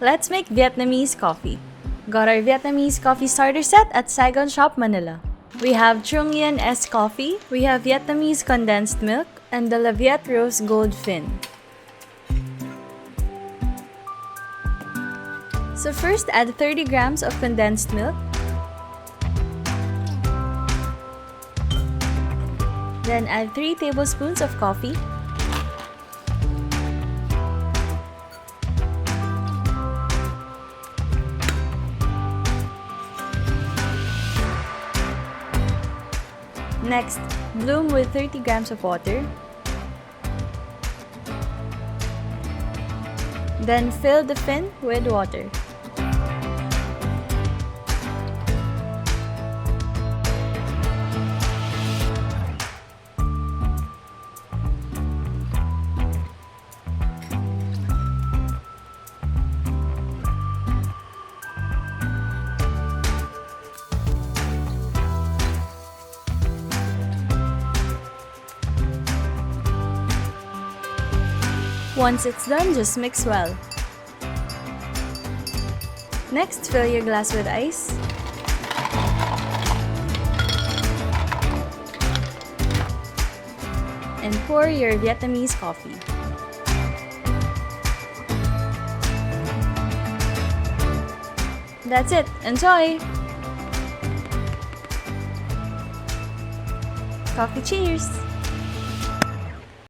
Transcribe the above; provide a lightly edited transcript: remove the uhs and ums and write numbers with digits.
let's make Vietnamese coffee. Got our Vietnamese coffee starter set at Saigon Shop, Manila. We have Nguyen coffee, we have Vietnamese condensed milk, and the Viet Rose Gold Phin. So first, add 30 grams of condensed milk. Then add 3 tablespoons of coffee. Next, bloom with 30 grams of water. Then fill the Phin with water. Once it's done, just mix well. Next, fill your glass with ice. And pour your Vietnamese coffee. That's it. Enjoy! Coffee cheers!